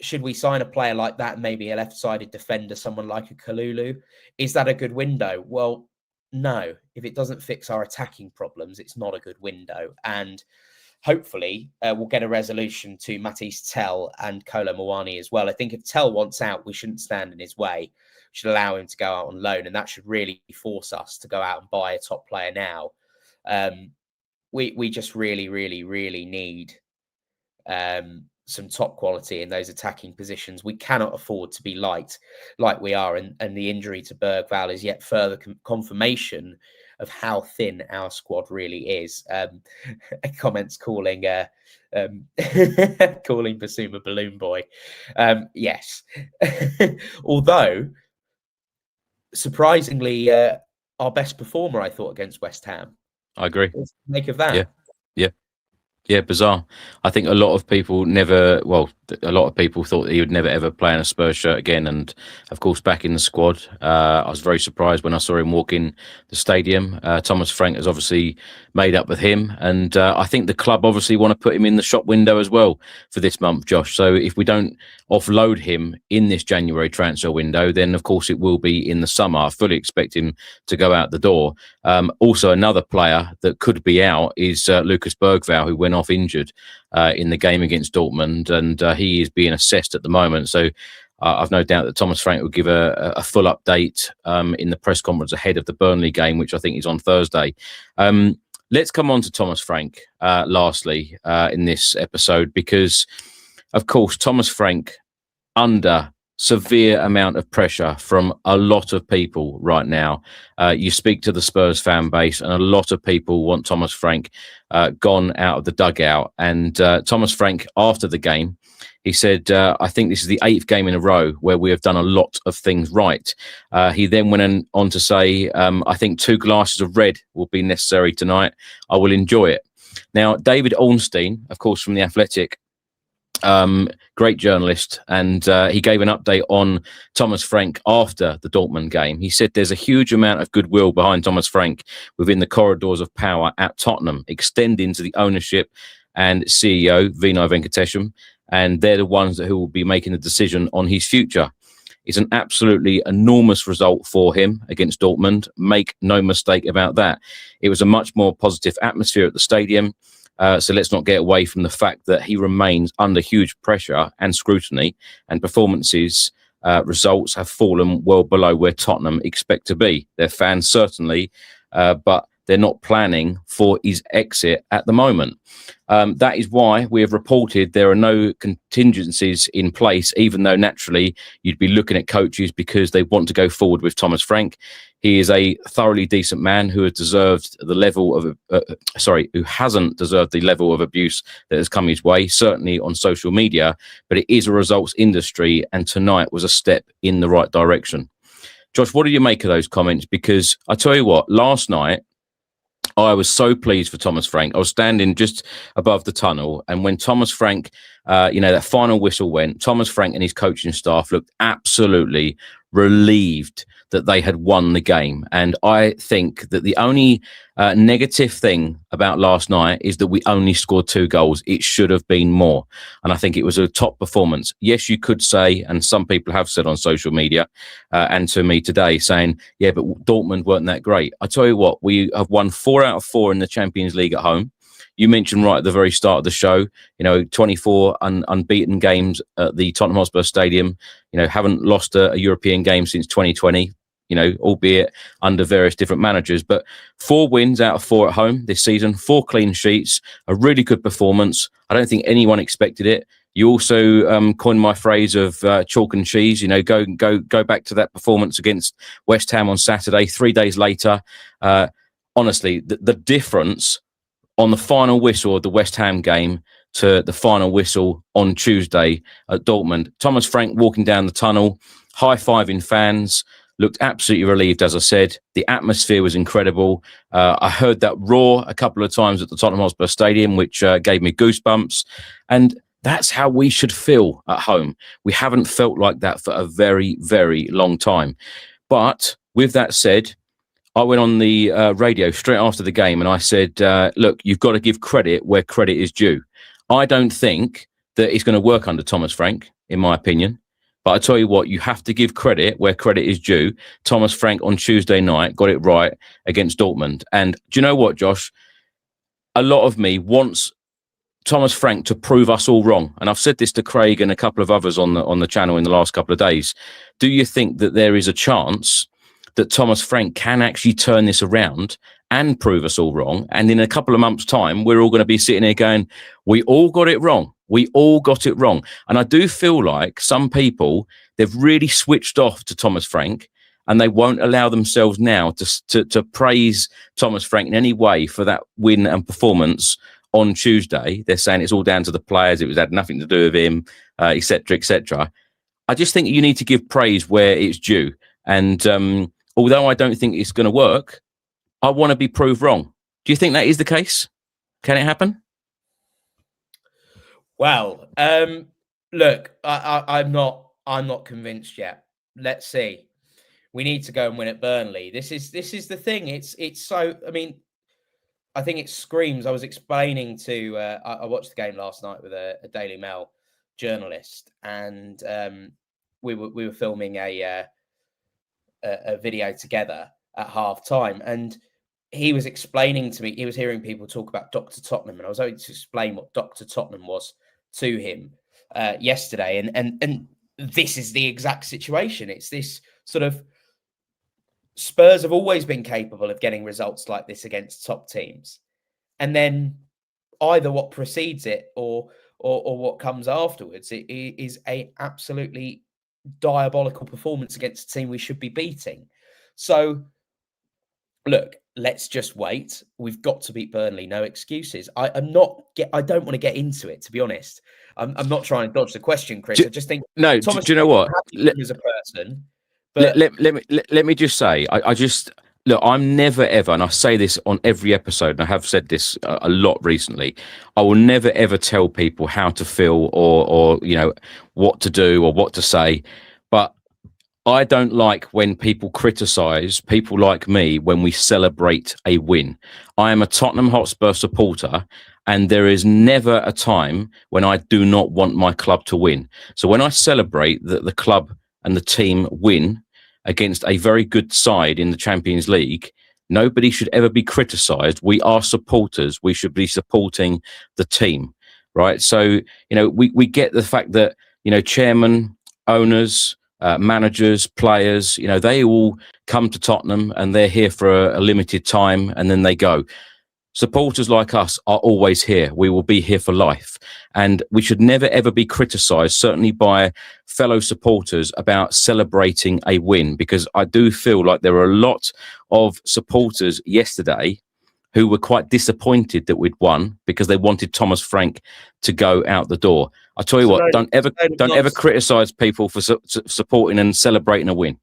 should we sign a player like that, maybe a left-sided defender, someone like a Kalulu? Is that a good window? Well, no. If it doesn't fix our attacking problems, it's not a good window. And hopefully we'll get a resolution to Mathis Tel and Kolo Muani as well. I think if Tel wants out, we shouldn't stand in his way. We should allow him to go out on loan, and that should really force us to go out and buy a top player now. We just really, really, really need some top quality in those attacking positions. We cannot afford to be light like we are. And the injury to Bergvall is yet further confirmation of how thin our squad really is. Comments calling calling Basuma Balloon Boy. Yes. Although, surprisingly, our best performer, I thought, against West Ham. I agree. What do you make of that? Yeah, bizarre. I think a lot of people thought that he would never ever play in a Spurs shirt again. And of course, back in the squad, I was very surprised when I saw him walk in the stadium. Thomas Frank has obviously made up with him. And I think the club obviously want to put him in the shop window as well for this month, Josh. So if we don't offload him in this January transfer window, then of course it will be in the summer. I fully expect him to go out the door. Also, another player that could be out is Lucas Bergvall, who went off injured in the game against Dortmund, and he is being assessed at the moment. So I've no doubt that Thomas Frank will give a full update in the press conference ahead of the Burnley game, which I think is on Thursday. Let's come on to Thomas Frank lastly in this episode, because, of course, Thomas Frank under severe amount of pressure from a lot of people right now. You speak to the Spurs fan base, and a lot of people want Thomas Frank gone out of the dugout. And Thomas Frank, after the game, he said, I think this is the 8th game in a row where we have done a lot of things right. He then went on to say, I think 2 glasses of red will be necessary tonight. I will enjoy it. Now, David Ornstein, of course, from The Athletic, great journalist, and he gave an update on Thomas Frank after the Dortmund game. He said there's a huge amount of goodwill behind Thomas Frank within the corridors of power at Tottenham, extending to the ownership and CEO Vinay Venkatesham, and they're the ones who will be making the decision on his future. It's an absolutely enormous result for him against Dortmund. Make no mistake about that. It was a much more positive atmosphere at the stadium. So let's not get away from the fact that he remains under huge pressure and scrutiny, and performances, results have fallen well below where Tottenham expect to be. Their fans certainly, but they're not planning for his exit at the moment. That is why we have reported there are no contingencies in place, even though naturally you'd be looking at coaches because they want to go forward with Thomas Frank. He is a thoroughly decent man who has deserved the level of, who hasn't deserved the level of abuse that has come his way, certainly on social media, but it is a results industry, and tonight was a step in the right direction. Josh, what do you make of those comments? Because I tell you what, last night, I was so pleased for Thomas Frank. I was standing just above the tunnel, and when Thomas Frank, that final whistle went, Thomas Frank and his coaching staff looked absolutely relieved that they had won the game. And I think that the only negative thing about last night is that we only scored 2 goals. It should have been more. And I think it was a top performance. Yes, you could say, and some people have said on social media and to me today, saying, yeah, but Dortmund weren't that great. I tell you what, we have won 4 out of 4 in the Champions League at home. You mentioned right at the very start of the show, 24 unbeaten games at the Tottenham Hotspur Stadium, haven't lost a European game since 2020, albeit under various different managers. But 4 wins out of 4 at home this season, 4 clean sheets, a really good performance. I don't think anyone expected it. You also coined my phrase of chalk and cheese. Go back to that performance against West Ham on Saturday. 3 days later, honestly, the difference on the final whistle of the West Ham game to the final whistle on Tuesday at Dortmund. Thomas Frank walking down the tunnel, high-fiving fans, looked absolutely relieved, as I said. The atmosphere was incredible. I heard that roar a couple of times at the Tottenham Hotspur Stadium, which gave me goosebumps. And that's how we should feel at home. We haven't felt like that for a very, very long time. But with that said, I went on the radio straight after the game and I said, look, you've got to give credit where credit is due. I don't think that it's going to work under Thomas Frank, in my opinion. But I tell you what, you have to give credit where credit is due. Thomas Frank on Tuesday night got it right against Dortmund. And do you know what, Josh? A lot of me wants Thomas Frank to prove us all wrong. And I've said this to Craig and a couple of others on the channel in the last couple of days. Do you think that there is a chance that Thomas Frank can actually turn this around and prove us all wrong? And in a couple of months' time, we're all going to be sitting here going, we all got it wrong. We all got it wrong. And I do feel like some people, they've really switched off to Thomas Frank and they won't allow themselves now to praise Thomas Frank in any way for that win and performance on Tuesday. They're saying it's all down to the players. It had nothing to do with him, et cetera, et cetera. I just think you need to give praise where it's due. And although I don't think it's going to work, I want to be proved wrong. Do you think that is the case? Can it happen? Well, look, I'm not convinced yet. Let's see. We need to go and win at Burnley. This is the thing. It's so. I mean, I think it screams. I was explaining to. I watched the game last night with a Daily Mail journalist, and we were filming a video together at half time, and he was explaining to me. He was hearing people talk about Dr. Tottenham, and I was able to explain what Dr. Tottenham was to him yesterday, and this is the exact situation. It's this sort of Spurs have always been capable of getting results like this against top teams, and then either what precedes it or what comes afterwards, it is a absolutely diabolical performance against a team we should be beating. So, look, let's just wait. We've got to beat Burnley. No excuses. I don't want to get into it, to be honest. I'm not trying to dodge the question, Chris. I just think no. Thomas, do you know what? As a person, but let me just say, I just look. I'm never ever, and I say this on every episode, and I have said this a lot recently. I will never ever tell people how to feel or what to do or what to say, but I don't like when people criticise people like me when we celebrate a win. I am a Tottenham Hotspur supporter, and there is never a time when I do not want my club to win. So when I celebrate that the club and the team win against a very good side in the Champions League, Nobody should ever be criticised. We are supporters. We should be supporting the team, right? So, we get the fact that, chairman, owners, managers, players, they all come to Tottenham and they're here for a limited time and then they go. Supporters like us are always here. We will be here for life. And we should never, ever be criticised, certainly by fellow supporters, about celebrating a win, because I do feel like there were a lot of supporters yesterday who were quite disappointed that we'd won because they wanted Thomas Frank to go out the door. I tell you what, don't ever criticise people for supporting and celebrating a win.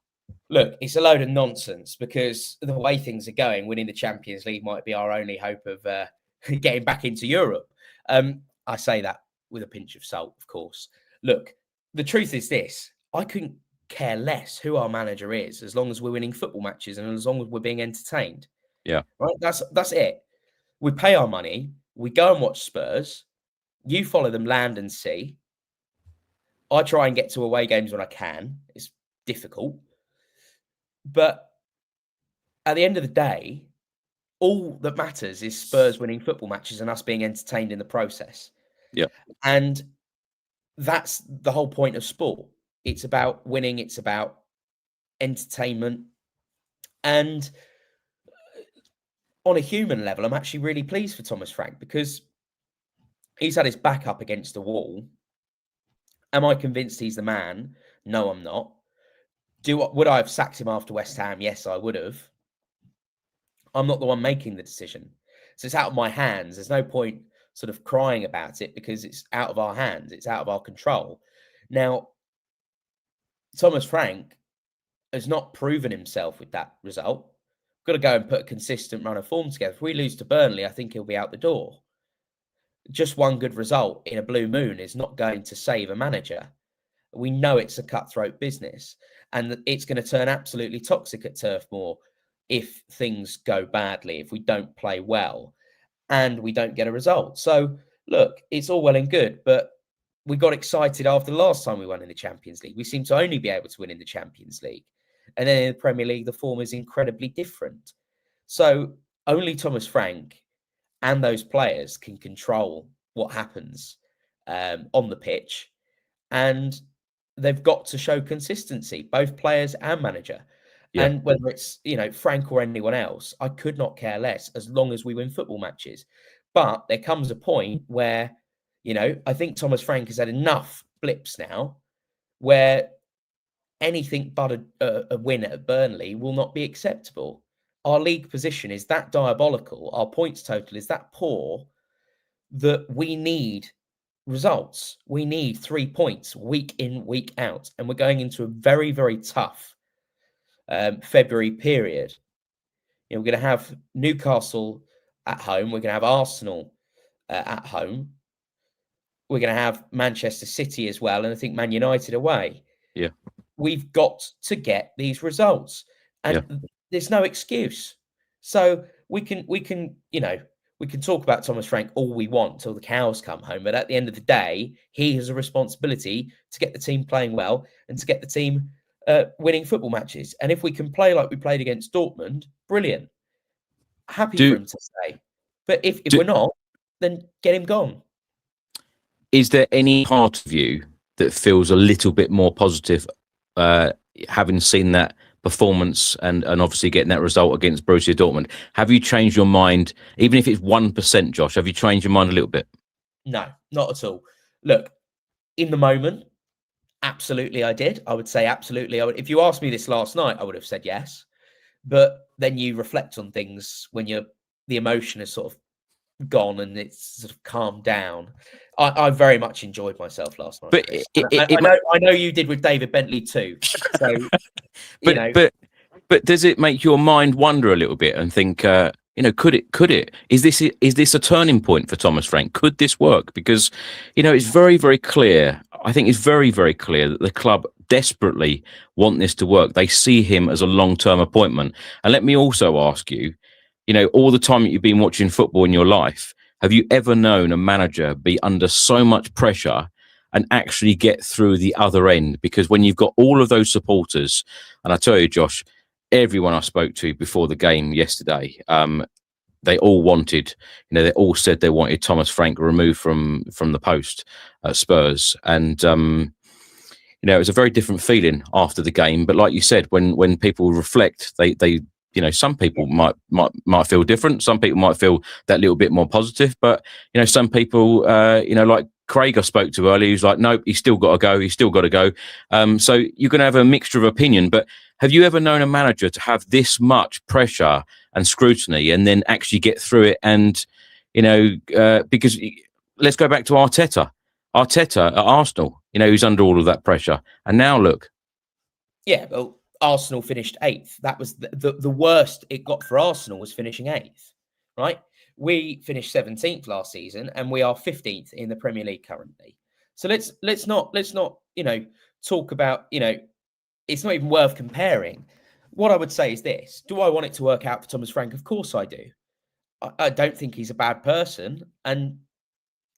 Look, it's a load of nonsense, because the way things are going, winning the Champions League might be our only hope of getting back into Europe. I say that with a pinch of salt, of course. Look, the truth is this: I couldn't care less who our manager is, as long as we're winning football matches and as long as we're being entertained. Yeah, right. That's it. We pay our money. We go and watch Spurs. You follow them land and sea. I try and get to away games when I can. It's difficult. But at the end of the day, all that matters is Spurs winning football matches and us being entertained in the process. Yeah. And that's the whole point of sport. It's about winning. It's about entertainment. And on a human level, I'm actually really pleased for Thomas Frank, because he's had his back up against the wall. Am I convinced he's the man? No, I'm not. Would I have sacked him after West Ham? Yes, I would have. I'm not the one making the decision. So it's out of my hands. There's no point sort of crying about it, because it's out of our hands. It's out of our control. Now, Thomas Frank has not proven himself with that result. Got to go and put a consistent run of form together. If we lose to Burnley, I think he'll be out the door. Just one good result in a blue moon is not going to save a manager. We know it's a cutthroat business, and it's going to turn absolutely toxic at Turf Moor if things go badly, if we don't play well and we don't get a result. So, look, it's all well and good, but we got excited after the last time we won in the Champions League. We seem to only be able to win in the Champions League. And then in the Premier League, the form is incredibly different. So only Thomas Frank and those players can control what happens on the pitch. And they've got to show consistency, both players and manager. Yeah. And whether it's, Frank or anyone else, I could not care less as long as we win football matches. But there comes a point where, I think Thomas Frank has had enough blips now where anything but a win at Burnley will not be acceptable. Our league position is that diabolical. Our points total is that poor that we need results. We need 3 points week in, week out. And we're going into a very, very tough February period. We're going to have Newcastle at home. We're going to have Arsenal at home. We're going to have Manchester City as well. And I think Man United away. Yeah. We've got to get these results. And there's no excuse. So we can talk about Thomas Frank all we want till the cows come home. But at the end of the day, he has a responsibility to get the team playing well and to get the team winning football matches. And if we can play like we played against Dortmund, brilliant. Happy for him to stay. But if we're not, then get him gone. Is there any part of you that feels a little bit more positive, having seen that performance and obviously getting that result against Borussia Dortmund? Have you changed your mind, even if it's 1%, Josh? Have you changed your mind a little bit? No, not at all. Look, in the moment, absolutely I did. I would say absolutely. If you asked me this last night, I would have said yes. But then you reflect on things when the emotion is sort of gone and it's sort of calmed down. I very much enjoyed myself last night. But I know you did with David Bentley too. So, but does it make your mind wonder a little bit and think, could it? Is this a turning point for Thomas Frank? Could this work? Because, it's very, very clear. I think it's very, very clear that the club desperately want this to work. They see him as a long-term appointment. And let me also ask you, all the time that you've been watching football in your life, have you ever known a manager be under so much pressure and actually get through the other end? Because when you've got all of those supporters, and I tell you, Josh, everyone I spoke to before the game yesterday, they all wanted, they all said they wanted Thomas Frank removed from the post at Spurs. And, it was a very different feeling after the game. But like you said, when people reflect, they some people might feel different. Some people might feel that little bit more positive. But, some people, like Craig I spoke to earlier, who's like, nope, he's still got to go. He's still got to go. So you're going to have a mixture of opinion. But have you ever known a manager to have this much pressure and scrutiny and then actually get through it? And, because let's go back to Arteta at Arsenal, who's under all of that pressure. And now look. Yeah, well, Arsenal finished 8th. That was the worst it got for Arsenal, was finishing 8th, right? We finished 17th last season and we are 15th in the Premier League currently. So let's not, talk about, it's not even worth comparing. What I would say is this: do I want it to work out for Thomas Frank? Of course I do. I don't think he's a bad person. And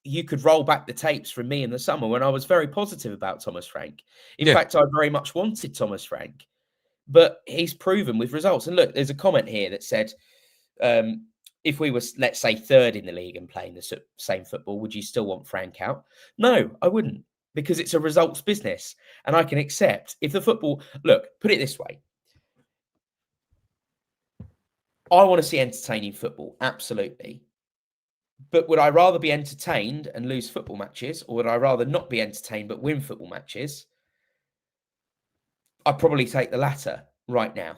you could roll back the tapes from me in the summer when I was very positive about Thomas Frank. In fact, I very much wanted Thomas Frank, but he's proven with results. And look, there's a comment here that said, if we were, let's say, 3rd in the league and playing the same football, would you still want Frank out? No, I wouldn't, because it's a results business. And I can accept if the football, look, put it this way. I want to see entertaining football, absolutely. But would I rather be entertained and lose football matches, or would I rather not be entertained but win football matches? I'd probably take the latter right now,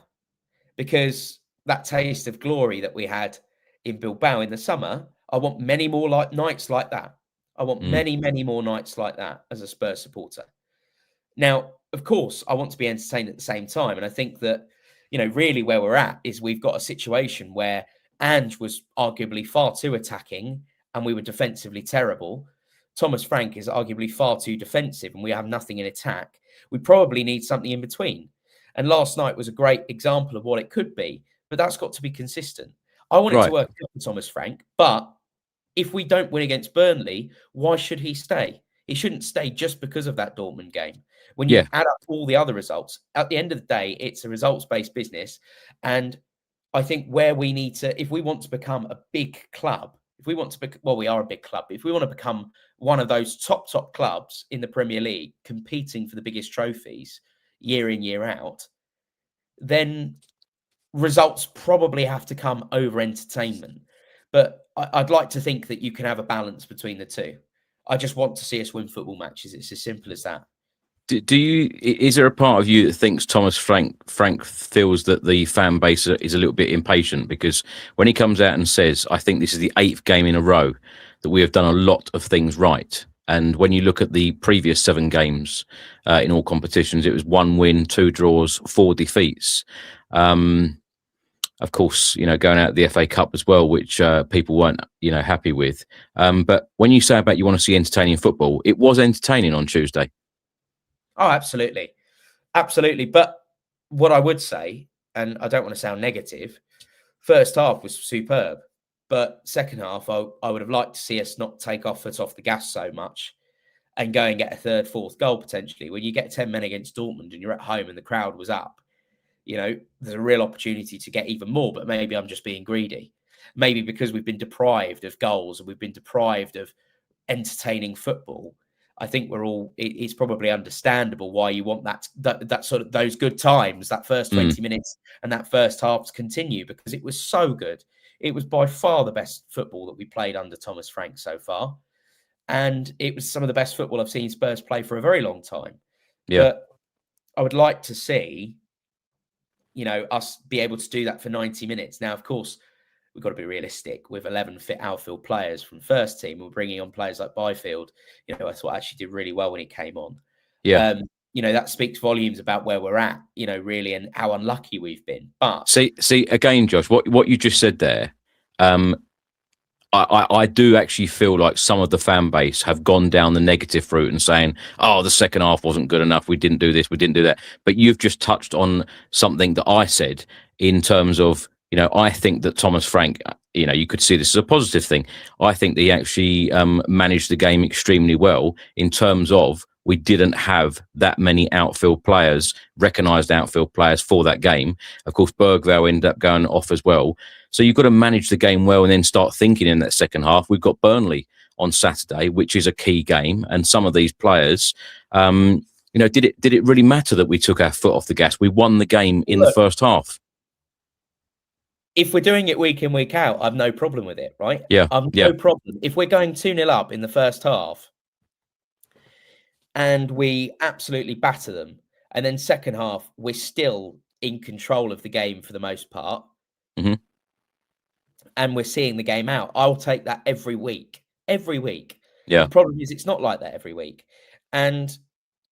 because that taste of glory that we had in Bilbao in the summer, I want many more nights like that. I want many, many more nights like that as a Spurs supporter. Now, of course, I want to be entertained at the same time. And I think that, really where we're at is we've got a situation where Ange was arguably far too attacking and we were defensively terrible. Thomas Frank is arguably far too defensive and we have nothing in attack. We probably need something in between. And last night was a great example of what it could be, but that's got to be consistent. I want it to work out for Thomas Frank, but if we don't win against Burnley, why should he stay? He shouldn't stay just because of that Dortmund game. When you add up all the other results, at the end of the day, it's a results-based business. And I think where we need to, if we want to become a big club, we are a big club. If we want to become one of those top clubs in the Premier League, competing for the biggest trophies year in, year out, then results probably have to come over entertainment. But I'd like to think that you can have a balance between the two. I just want to see us win football matches. It's as simple as that. Is there a part of you that thinks Thomas Frank feels that the fan base is a little bit impatient? Because when he comes out and says, I think this is the 8th game in a row that we have done a lot of things right. And when you look at the previous 7 games in all competitions, it was 1 win, 2 draws, 4 defeats. Of course, going out of the FA Cup as well, which people weren't, happy with. But when you say about you want to see entertaining football, it was entertaining on Tuesday. Oh, absolutely. Absolutely. But what I would say, and I don't want to sound negative, first half was superb. But second half, I would have liked to see us not take our foot off the gas so much and go and get a 3rd, 4th goal potentially. When you get 10 men against Dortmund and you're at home and the crowd was up, there's a real opportunity to get even more. But maybe I'm just being greedy. Maybe because we've been deprived of goals and we've been deprived of entertaining football. I think it's probably understandable why you want that sort of those good times, that first 20 minutes and that first half to continue, because it was so good. It was by far the best football that we played under Thomas Frank so far. And it was some of the best football I've seen Spurs play for a very long time. Yeah. But I would like to see, us be able to do that for 90 minutes. Now, of course, we've got to be realistic with 11 fit outfield players from first team. We're bringing on players like Byfield. I thought actually did really well when he came on. Yeah. That speaks volumes about where we're at, really, and how unlucky we've been. But see again, Josh, what you just said there, I do actually feel like some of the fan base have gone down the negative route and saying, oh, the second half wasn't good enough. We didn't do this. We didn't do that. But you've just touched on something that I said in terms of, I think that Thomas Frank, you could see this as a positive thing. I think that he actually managed the game extremely well in terms of we didn't have that many outfield players, recognised outfield players for that game. Of course, Bergvall ended up going off as well. So you've got to manage the game well and then start thinking in that second half. We've got Burnley on Saturday, which is a key game. And some of these players, did it really matter that we took our foot off the gas? We won the game in the first half. If we're doing it week in, week out, I've no problem with it, right? Yeah. I've no problem. If we're going 2-0 up in the first half and we absolutely batter them, and then second half, we're still in control of the game for the most part, and we're seeing the game out, I'll take that every week. Every week. Yeah. The problem is it's not like that every week. And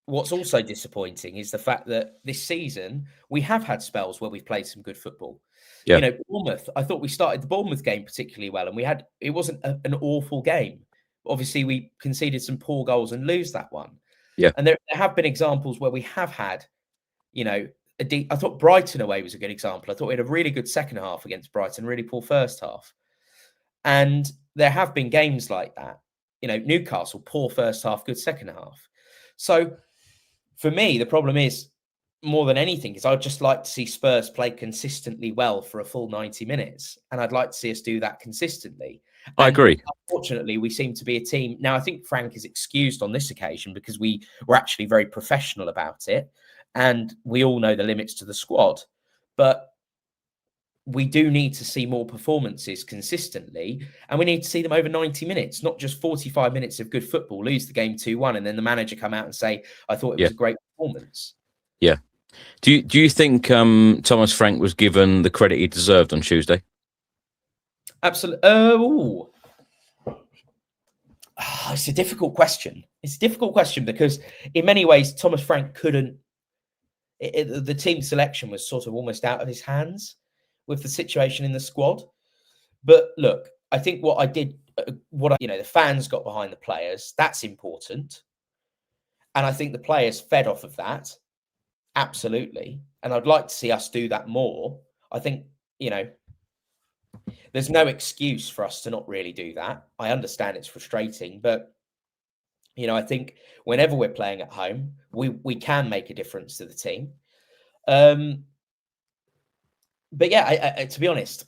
what's also disappointing is the fact that this season, we have had spells where we've played some good football. Yeah. Bournemouth, I thought we started the Bournemouth game particularly well, and it wasn't an awful game. Obviously, we conceded some poor goals and lose that one. Yeah. And there have been examples where we have had, I thought Brighton away was a good example. I thought we had a really good second half against Brighton, really poor first half. And there have been games like that. Newcastle, poor first half, good second half. So for me, the problem is, more than anything, is I'd just like to see Spurs play consistently well for a full 90 minutes. And I'd like to see us do that consistently. I agree. Unfortunately, we seem to be a team. Now, I think Frank is excused on this occasion because we were actually very professional about it. And we all know the limits to the squad. But we do need to see more performances consistently. And we need to see them over 90 minutes, not just 45 minutes of good football, lose the game 2-1, and then the manager come out and say, I thought it was a great performance. Yeah. Do you think Thomas Frank was given the credit he deserved on Tuesday? Absolutely. It's a difficult question. It's a difficult question because in many ways, Thomas Frank couldn't. The team selection was sort of almost out of his hands with the situation in the squad. But look, I think the fans got behind the players. That's important. And I think the players fed off of that. Absolutely. And I'd like to see us do that more. I think, there's no excuse for us to not really do that. I understand it's frustrating, but, I think whenever we're playing at home, we can make a difference to the team. But yeah, I, to be honest,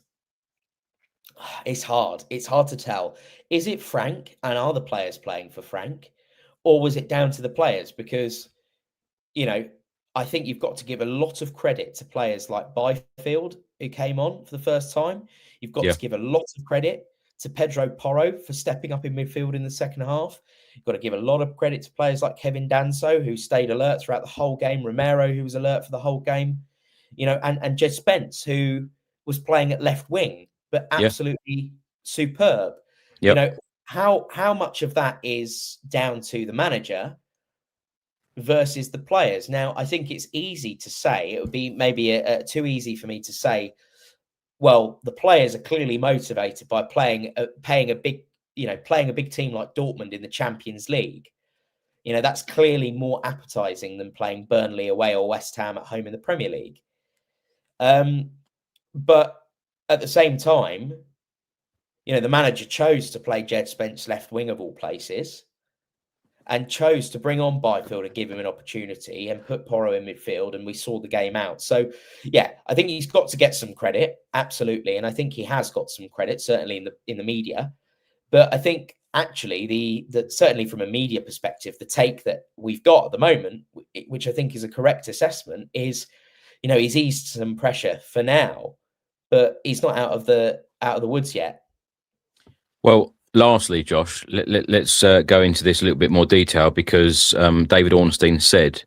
it's hard. It's hard to tell. Is it Frank and are the players playing for Frank? Or was it down to the players? Because, I think you've got to give a lot of credit to players like Byfield, who came on for the first time. You've got to give a lot of credit to Pedro Porro for stepping up in midfield in the second half. You've got to give a lot of credit to players like Kevin Danso, who stayed alert throughout the whole game. Romero, who was alert for the whole game. And Jed Spence, who was playing at left wing, but absolutely superb. Yep. How much of that is down to the manager versus the players? Now, I think it's easy to say. It would be maybe too easy for me to say, well, the players are clearly motivated by playing a big team like Dortmund in the Champions League. That's clearly more appetizing than playing Burnley away or West Ham at home in the Premier League. But at the same time, the manager chose to play Jed Spence left wing of all places, and chose to bring on Byfield and give him an opportunity and put Porro in midfield, and we saw the game out. So, yeah, I think he's got to get some credit, absolutely, and I think he has got some credit, certainly in the media. But I think actually, certainly from a media perspective, the take that we've got at the moment, which I think is a correct assessment, is he's eased some pressure for now, but he's not out of the woods yet. Well, lastly, Josh, let's go into this a little bit more detail because David Ornstein said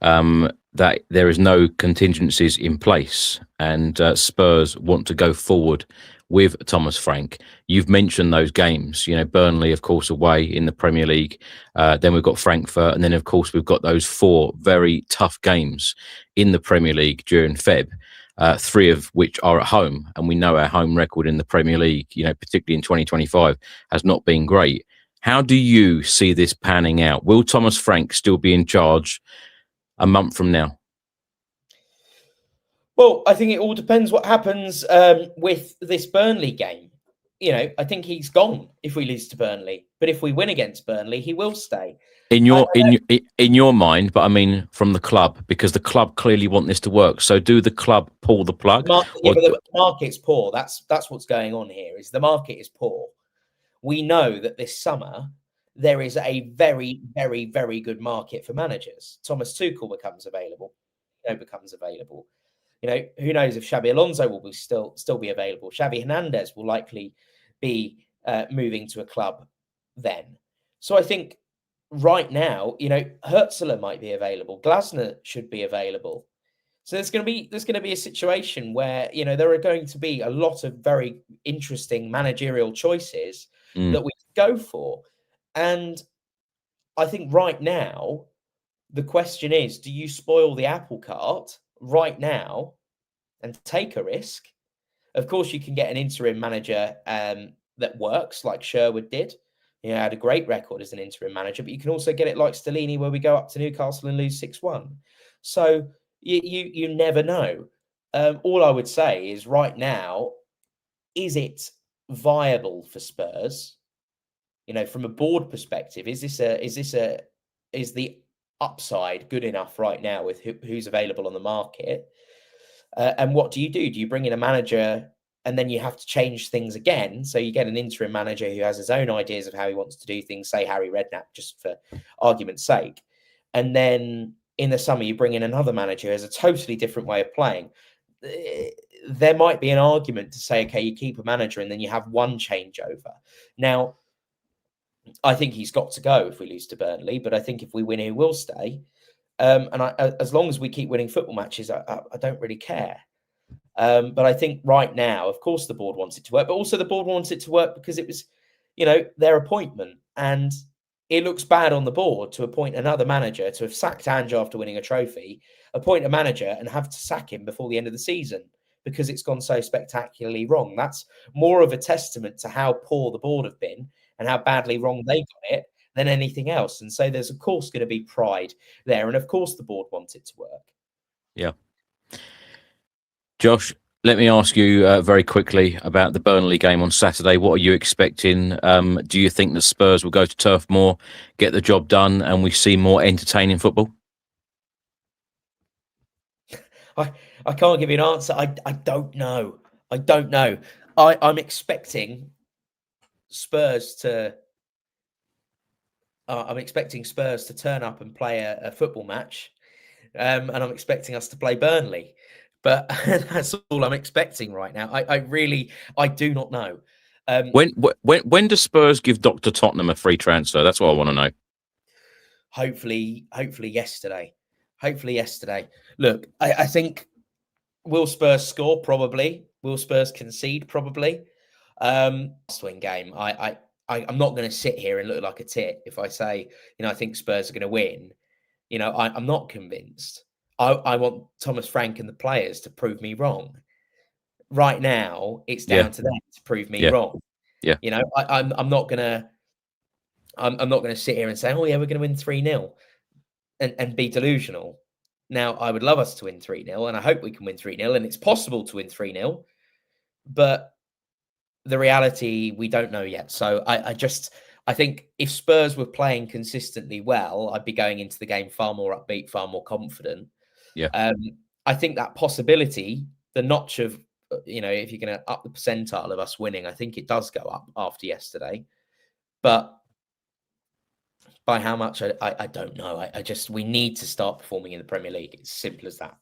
that there is no contingencies in place and Spurs want to go forward with Thomas Frank. You've mentioned those games, Burnley, of course, away in the Premier League. Then we've got Frankfurt. And then, of course, we've got those 4 very tough games in the Premier League during Feb. 3 of which are at home, and we know our home record in the Premier League, particularly in 2025, has not been great. How do you see this panning out? Will Thomas Frank still be in charge a month from now? Well, I think it all depends what happens with this Burnley game. I think he's gone if we lose to Burnley. But if we win against Burnley, he will stay. In your mind, but I mean from the club, because the club clearly want this to work. So do the club pull the plug? But the market's poor. That's what's going on here. Is the market is poor. We know that this summer there is a very, very, very good market for managers. Thomas Tuchel becomes available. Who knows if Xabi Alonso will be still be available. Xavi Hernandez will likely be moving to a club then. So I think right now, Hertzler might be available. Glasner should be available. So there's going to be a situation where there are going to be a lot of very interesting managerial choices that we go for, and I think right now the question is: do you spoil the apple cart right now and take a risk? Of course, you can get an interim manager that works, like Sherwood did. Had a great record as an interim manager, but you can also get it like Stellini, where we go up to Newcastle and lose 6-1. So you never know. All I would say is right now, is it viable for Spurs? From a board perspective, is the upside good enough right now with who's available on the market? And what do? Do you bring in a manager and then you have to change things again? So you get an interim manager who has his own ideas of how he wants to do things, say Harry Redknapp, just for argument's sake. And then in the summer, you bring in another manager who has a totally different way of playing. There might be an argument to say, okay, you keep a manager and then you have one changeover. Now, I think he's got to go if we lose to Burnley, but I think if we win, he will stay. As long as we keep winning football matches, I don't really care. But I think right now, of course, the board wants it to work, but also the board wants it to work because it was, their appointment. And it looks bad on the board to appoint another manager, to have sacked Ange after winning a trophy, appoint a manager and have to sack him before the end of the season because it's gone so spectacularly wrong. That's more of a testament to how poor the board have been and how badly wrong they got it than anything else. And so there's, of course, going to be pride there. And, of course, the board wants it to work. Yeah. Josh, let me ask you very quickly about the Burnley game on Saturday. What are you expecting? Do you think the Spurs will go to Turf Moor, get the job done, and we see more entertaining football? I can't give you an answer. I don't know. I'm expecting Spurs to turn up and play a football match, and I'm expecting us to play Burnley. But that's all I'm expecting right now. I do not know. When does Spurs give Dr. Tottenham a free transfer? That's what I want to know. Hopefully yesterday. Look, I think, will Spurs score? Probably. Will Spurs concede? Probably. Swing game. I'm not going to sit here and look like a tit if I say, I think Spurs are going to win. I'm not convinced. I want Thomas Frank and the players to prove me wrong. Right now, it's down to them to prove me wrong. Yeah. I'm not gonna sit here and say, oh yeah, we're gonna win 3-0 and be delusional. Now, I would love us to win 3-0, and I hope we can win 3-0, and it's possible to win 3-0, but the reality, we don't know yet. So I think if Spurs were playing consistently well, I'd be going into the game far more upbeat, far more confident. Yeah. I think that possibility, the notch of, if you're going to up the percentile of us winning, I think it does go up after yesterday. But by how much, I don't know. We need to start performing in the Premier League. It's simple as that.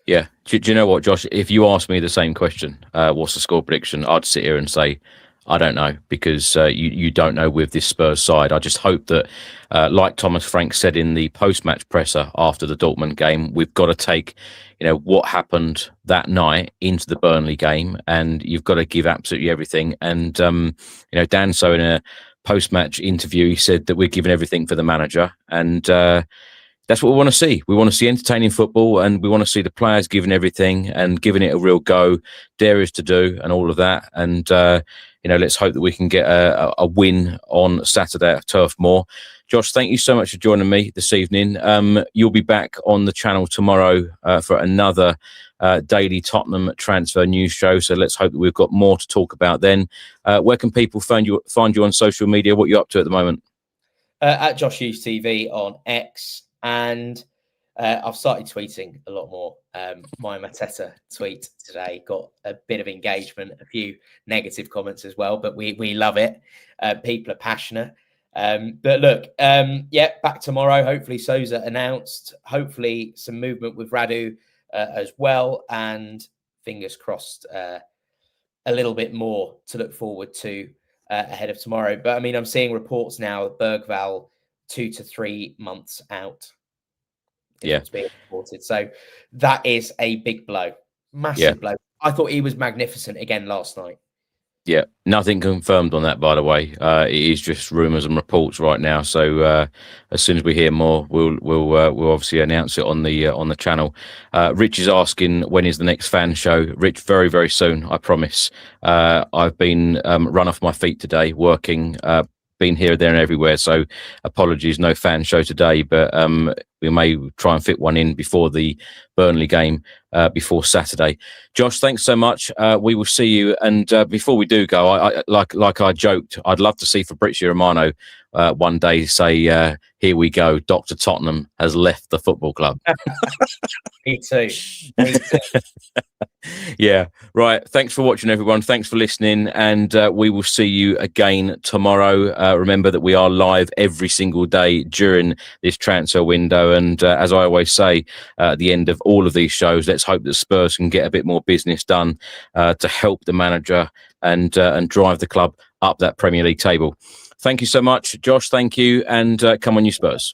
Yeah. Do you know what, Josh? If you asked me the same question, what's the score prediction? I'd sit here and say, I don't know, because you don't know with this Spurs side. I just hope that, like Thomas Frank said in the post-match presser after the Dortmund game, we've got to take, what happened that night into the Burnley game, and you've got to give absolutely everything. And, Danso in a post-match interview, he said that we're giving everything for the manager, and that's what we want to see. We want to see entertaining football, and we want to see the players giving everything and giving it a real go, dare is to do, and all of that. And let's hope that we can get a win on Saturday at Turf Moor. Josh, thank you so much for joining me this evening. You'll be back on the channel tomorrow for another daily Tottenham transfer news show. So let's hope that we've got more to talk about then. Where can people find you on social media? What are you up to at the moment? At Josh Hughes TV on X. And I've started tweeting a lot more. My Mateta tweet today got a bit of engagement, a few negative comments as well, but we love it. People are passionate. But look, back tomorrow. Hopefully Sousa announced. Hopefully some movement with Radu as well. And fingers crossed, a little bit more to look forward to ahead of tomorrow. But I mean, I'm seeing reports now that Bergvall 2 to 3 months out. It's being reported. So that is a big blow, massive blow. I thought he was magnificent again last night. Yeah, nothing confirmed on that, by the way. It is just rumours and reports right now. So as soon as we hear more, we'll obviously announce it on the channel. Rich is asking, when is the next fan show? Rich, very, very soon, I promise. I've been run off my feet today, working, been here, there, and everywhere. So apologies, no fan show today, but we may try and fit one in before the Burnley game, before Saturday. Josh, thanks so much. We will see you. And before we do go, I like I joked, I'd love to see Fabrizio Romano one day say, "Here we go, Dr. Tottenham has left the football club." Me too. Me too. Yeah, right. Thanks for watching, everyone. Thanks for listening, and we will see you again tomorrow. Remember that we are live every single day during this transfer window, and as I always say at the end of all of these shows, let's hope that Spurs can get a bit more business done to help the manager and drive the club up that Premier League table. Thank you so much, Josh. Thank you, and come on, you Spurs.